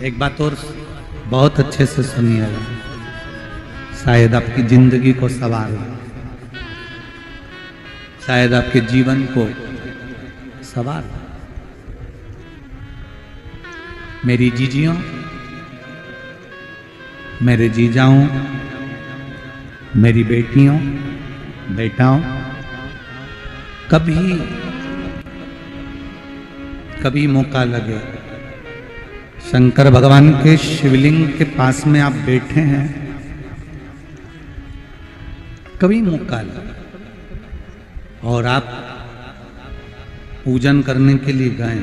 एक बात और बहुत अच्छे से सुनिएगा, शायद आपकी जिंदगी को संवार दे, शायद आपके जीवन को संवार दे। मेरी जीजियों, मेरे जीजाओं, मेरी बेटियों, बेटाओं, कभी मौका लगे, शंकर भगवान के शिवलिंग के पास में आप बैठे हैं, कभी मौका लगे और आप पूजन करने के लिए गए,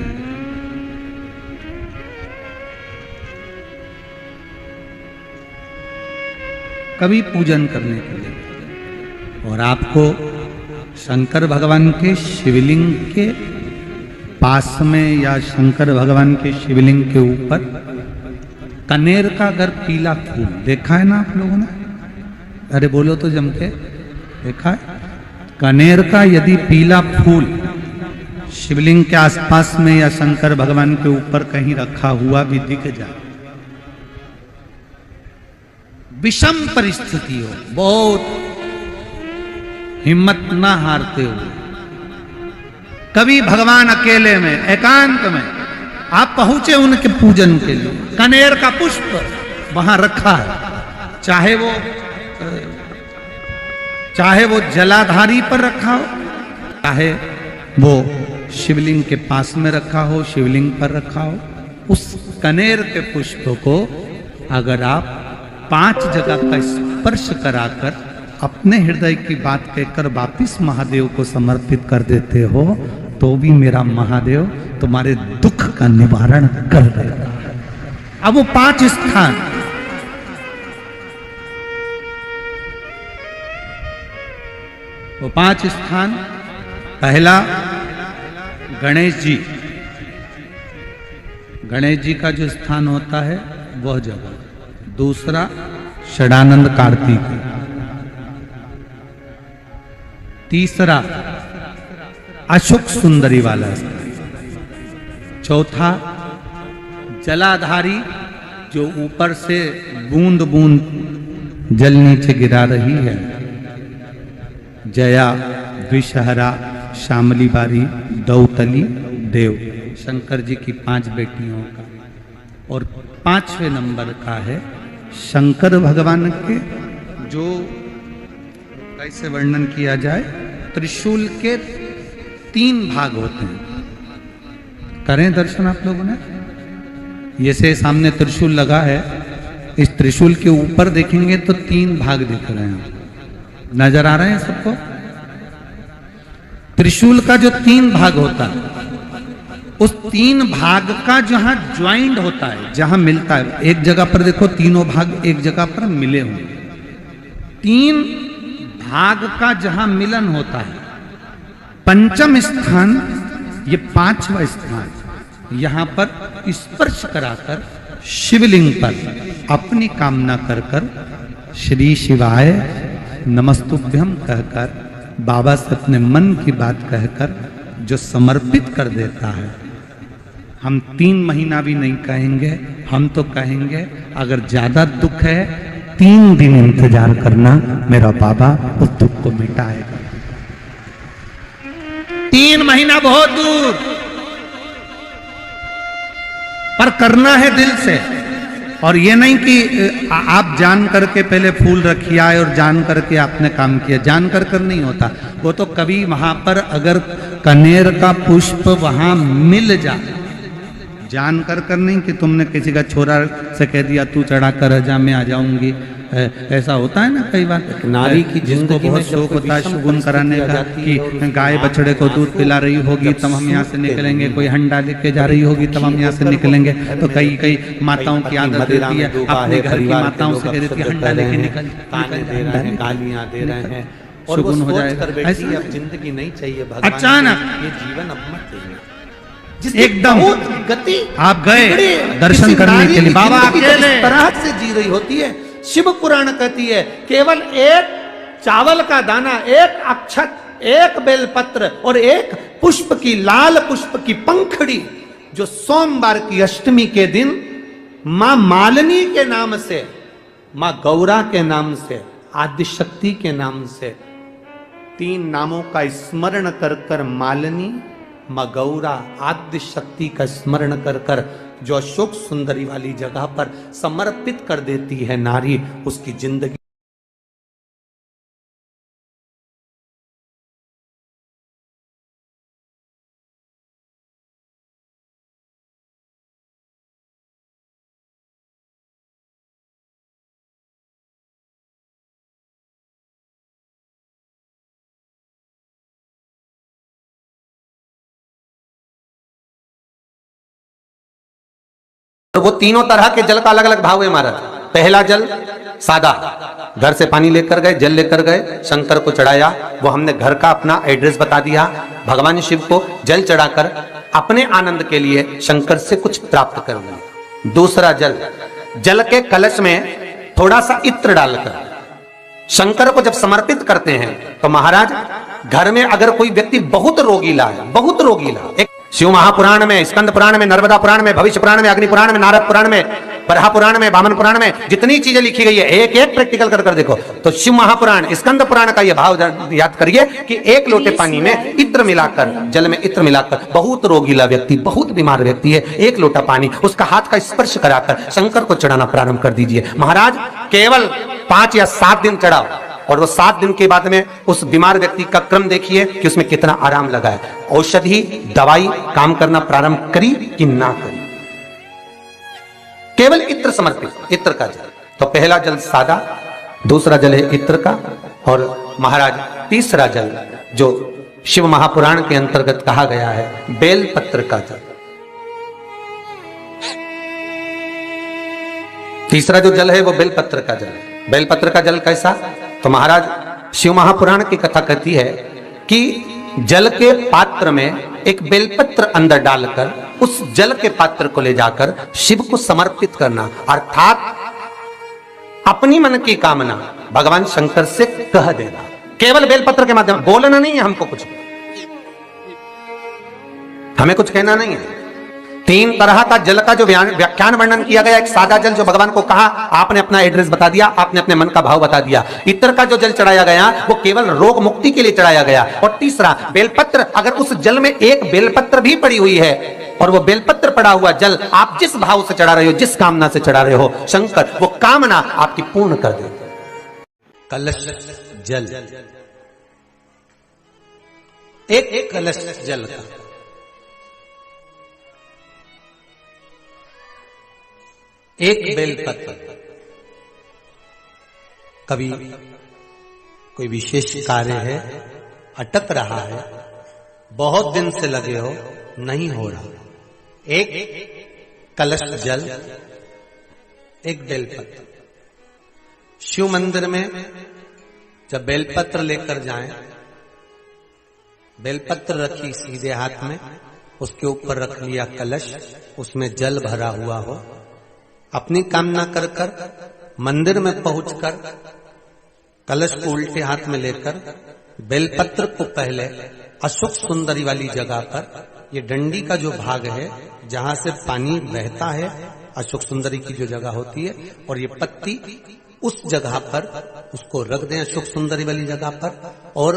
कभी पूजन करने के लिए, और आपको शंकर भगवान के शिवलिंग के पास में या शंकर भगवान के शिवलिंग के ऊपर कनेर का अगर पीला फूल देखा है ना आप लोगों ने, अरे बोलो तो जम के, देखा है? कनेर का यदि पीला फूल शिवलिंग के आसपास में या शंकर भगवान के ऊपर कहीं रखा हुआ भी दिख जाए, विषम परिस्थिति हो, बहुत हिम्मत ना हारते हुए, कभी भगवान अकेले में एकांत में आप पहुंचे उनके पूजन के लिए, कनेर का पुष्प वहां रखा है, चाहे वो जलाधारी पर रखा हो, चाहे वो शिवलिंग के पास में रखा हो, शिवलिंग पर रखा हो, उस कनेर के पुष्प को अगर आप 5 जगह का स्पर्श कराकर अपने हृदय की बात कहकर वापिस महादेव को समर्पित कर देते हो, तो भी मेरा महादेव तुम्हारे दुख का निवारण कर देगा। अब वो 5 स्थान, वो 5 स्थान, पहला गणेश जी, गणेश जी का जो स्थान होता है वह जगह, दूसरा षडानंद कार्तिक, तीसरा अशोक सुंदरी वाला स्थान, चौथा जलाधारी जो ऊपर से बूंद बूंद जल नीचे गिरा रही है, जया, विषहरा, श्यामली बारी, दौतली, देव, शंकर जी की 5 बेटियों का, और 5वें नंबर का है शंकर भगवान के, जो कैसे वर्णन किया जाए, त्रिशूल के 3 भाग होते हैं। करें दर्शन आप लोगों ने, जैसे सामने त्रिशूल लगा है, इस त्रिशूल के ऊपर देखेंगे तो 3 भाग दिख रहे हैं, नजर आ रहे हैं सबको? त्रिशूल का जो 3 भाग होता है, उस 3 भाग का जहां ज्वाइंट होता है, जहां मिलता है, एक जगह पर देखो तीनों भाग एक जगह पर मिले हुए, 3 भाग का जहां मिलन होता है, 5वां स्थान, ये 5वां स्थान, यहां पर स्पर्श कराकर शिवलिंग पर अपनी कामना कर कर श्री शिवाय नमस्तुभ्यम कहकर बाबा से अपने मन की बात कहकर जो समर्पित कर देता है, हम 3 महीना भी नहीं कहेंगे, हम तो कहेंगे अगर ज्यादा दुख है 3 दिन इंतजार करना, मेरा बाबा उस दुख को मिटाएगा। 3 महीना बहुत दूर, पर करना है दिल से, और ये नहीं कि आप जान करके पहले फूल रखिए आए और जान करके आपने काम किया, जान कर नहीं होता वो तो, कभी वहां पर अगर कनेर का पुष्प वहां मिल जाए, जान कर नहीं कि तुमने किसी का छोरा से कह दिया तू चढ़ा कर जा मैं आ जाऊंगी, ऐसा होता है ना कई बार, नारी की जिसको बहुत शौक होता है शगुन कराने का कि गाय बछड़े को दूध पिला रही होगी तब हम यहाँ से निकलेंगे, कोई हंडा लेके जा रही होगी तब हम यहाँ से निकलेंगे, तो कई माताओं की आदत रहती है, अपने घर की माताओं से कह देती है हंडा लेके निकल, गालियां दे रहे हैं, और शगुन हो जाएगा। अब जिंदगी नहीं चाहिए, अचानक ये जीवन अब मत चाहिए, एकदम गति आप गए दर्शन करने के लिए, बाबा अकेले तरह से जी रही होती है। शिव पुराण कहती है केवल एक चावल का दाना, एक अक्षत, एक बेलपत्र और एक पुष्प की, लाल पुष्प की पंखड़ी, जो सोमवार की अष्टमी के दिन मां मालिनी के नाम से, मां गौरा के नाम से, आदिशक्ति के नाम से, 3 नामों का स्मरण कर कर मालिनी, मां गौरा, आदिशक्ति का स्मरण कर कर जो अशोक सुंदरी वाली जगह पर समर्पित कर देती है नारी, उसकी जिंदगी तो वो तीनों तरह के जल का अलग अलग भाव है महाराज। पहला जल सादा, घर से पानी लेकर गए, जल लेकर गए, शंकर को चढ़ाया, वो हमने घर का अपना एड्रेस बता दिया, भगवान शिव को जल चढ़ाकर अपने आनंद के लिए शंकर से कुछ प्राप्त कर लिया। दूसरा जल, जल के कलश में थोड़ा सा इत्र डालकर शंकर को जब समर्पित करते हैं तो महाराज घर में अगर कोई व्यक्ति बहुत रोगीला है, बहुत रोगीला, एक शिव महापुराण में, स्कंद पुराण में, नर्मदा पुराण में, भविष्य पुराण में, अग्नि पुराण में, नारद पुराण में, बरहा पुराण में, वामन पुराण में, जितनी चीजें लिखी गई है एक एक प्रैक्टिकल कर कर देखो। तो शिव महापुराण, स्कंद पुराण का यह भाव याद करिए कि एक लोटे पानी में इत्र मिलाकर, जल में इत्र मिलाकर, बहुत रोगीला व्यक्ति, बहुत बीमार व्यक्ति है, एक लोटा पानी उसका हाथ का स्पर्श कराकर शंकर को चढ़ाना प्रारंभ कर दीजिए। महाराज केवल 5 या 7 दिन चढ़ाओ और वो 7 दिन के बाद में उस बीमार व्यक्ति का क्रम देखिए कि उसमें कितना आराम लगा है। औषधि दवाई काम करना प्रारंभ करी कि ना करी। केवल इत्र समर्पित, इत्र का जल। तो पहला जल सादा, दूसरा जल है इत्र का, और महाराज तीसरा जल जो शिव महापुराण के अंतर्गत कहा गया है बेलपत्र का जल। तीसरा जो जल है वो बेलपत्र का जल है। बेलपत्र का जल कैसा? तो महाराज शिव महापुराण की कथा कहती है कि जल के पात्र में एक बेलपत्र अंदर डालकर उस जल के पात्र को ले जाकर शिव को समर्पित करना, अर्थात अपनी मन की कामना भगवान शंकर से कह देना। केवल बेलपत्र के माध्यम, बोलना नहीं है हमको, कुछ हमें कुछ कहना नहीं है। 3 तरह का जल का जो व्याख्यान वर्णन किया गया, एक सादा जल जो भगवान को कहा, आपने अपना एड्रेस बता दिया, आपने अपने मन का भाव बता दिया। इत्र का जो जल चढ़ाया गया वो केवल रोग मुक्ति के लिए चढ़ाया गया। और तीसरा बेलपत्र, अगर उस जल में एक बेलपत्र भी पड़ी हुई है और वो बेलपत्र पड़ा हुआ जल आप जिस भाव से चढ़ा रहे हो, जिस कामना से चढ़ा रहे हो, शंकर वो कामना आपकी पूर्ण कर देते। कलश जल, एक कलश जल का एक बेलपत्र, कभी कोई विशेष कार्य है, अटक रहा है, बहुत दिन से लगे हो, नहीं हो रहा, एक कलश जल, एक बेलपत्र। शिव मंदिर में जब बेलपत्र लेकर जाएं, बेलपत्र रखी सीधे हाथ में, उसके ऊपर रख लिया कलश, उसमें जल भरा हुआ हो, अपनी कामना कर कर मंदिर में पहुंचकर कलश को उल्टे हाथ में लेकर बेलपत्र को पहले अशोक सुंदरी वाली जगह पर, ये डंडी का जो भाग है जहां से पानी बहता है, अशोक सुंदरी की जो जगह होती है, और ये पत्ती उस जगह पर उसको रख दें, अशोक सुंदरी वाली जगह पर, और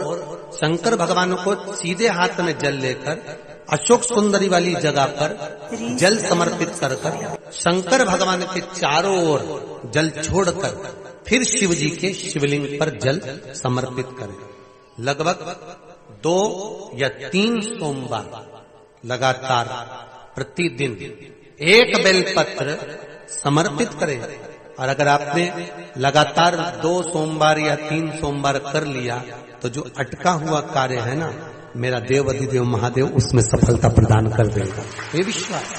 शंकर भगवान को सीधे हाथ में जल लेकर अशोक सुंदरी वाली जगह पर जल समर्पित कर कर शंकर भगवान के चारों ओर जल छोड़कर फिर शिव जी के शिवलिंग पर जल समर्पित करें। लगभग 2 या 3 सोमवार लगातार प्रतिदिन एक बेलपत्र समर्पित करें। और अगर आपने लगातार 2 सोमवार या 3 सोमवार कर लिया तो जो अटका हुआ कार्य है ना, मेरा देव अधिदेव महादेव उसमें सफलता प्रदान कर देगा, ये विश्वास।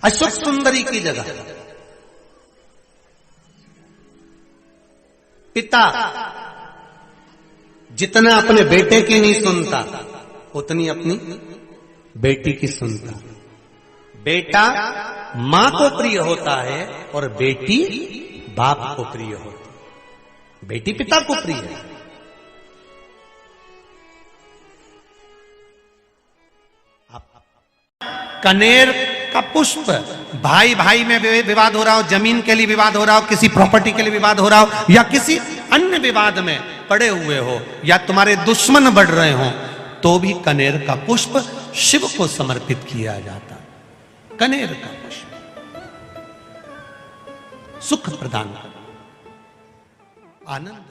अशोक सुंदरी की जगह पिता जितना अपने बेटे की नहीं सुनता उतनी अपनी बेटी की सुनता। बेटा मां को प्रिय होता है और बेटी बाप को प्रिय होती है, बेटी पिता को प्रिय है। कनेर का पुष्प। भाई भाई में विवाद हो रहा हो, जमीन के लिए विवाद हो रहा हो, किसी प्रॉपर्टी के लिए विवाद हो रहा हो, या किसी अन्य विवाद में पड़े हुए हो, या तुम्हारे दुश्मन बढ़ रहे हो, तो भी कनेर का पुष्प शिव को समर्पित किया जाता। कनेर का पुष्प सुख प्रदान कर, आनंद।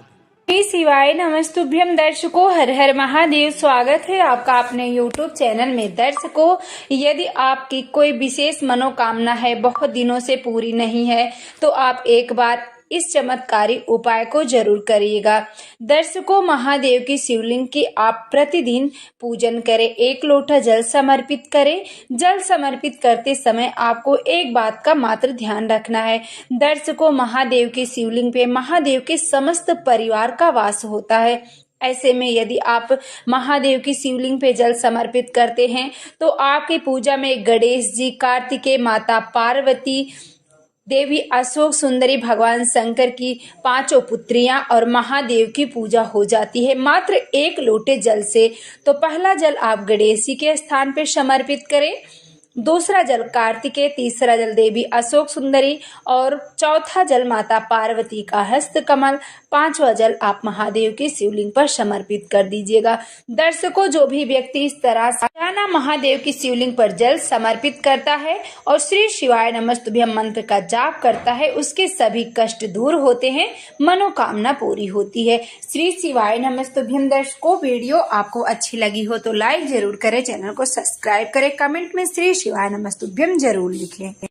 श्री शिवाय नमस्तुभ्यम। दर्शकों, हर हर महादेव। स्वागत है आपका अपने YouTube चैनल में। दर्शकों, यदि आपकी कोई विशेष मनोकामना है, बहुत दिनों से पूरी नहीं है, तो आप एक बार इस चमत्कारी उपाय को जरूर करिएगा। दर्शकों, महादेव की शिवलिंग की आप प्रतिदिन पूजन करें, 1 लोटा जल समर्पित करें। जल समर्पित करते समय आपको एक बात का मात्र ध्यान रखना है। दर्शकों, महादेव की शिवलिंग पे महादेव के समस्त परिवार का वास होता है। ऐसे में यदि आप महादेव की शिवलिंग पे जल समर्पित करते हैं तो आपकी पूजा में गणेश जी, कार्तिकेय, माता पार्वती, देवी अशोक सुंदरी, भगवान शंकर की 5 पुत्रियां और महादेव की पूजा हो जाती है मात्र 1 लोटे जल से। तो पहला जल आप गणेश जी के स्थान पर समर्पित करें, दूसरा जल कार्तिकेय, तीसरा जल देवी अशोक सुंदरी और चौथा जल माता पार्वती का हस्त कमल, 5वां जल आप महादेव की शिवलिंग पर समर्पित कर दीजिएगा। दर्शकों, जो भी व्यक्ति इस तरह रोजाना महादेव की शिवलिंग पर जल समर्पित करता है और श्री शिवाय नमस्तुभ्यम मंत्र का जाप करता है, उसके सभी कष्ट दूर होते हैं, मनोकामना पूरी होती है। श्री शिवाय नमस्तुभ्यम। दर्शकों, वीडियो आपको अच्छी लगी हो तो लाइक जरूर करें, चैनल को सब्सक्राइब करें, कमेंट में श्री शिवाय नमस्तुभ्यम जरूर लिखें।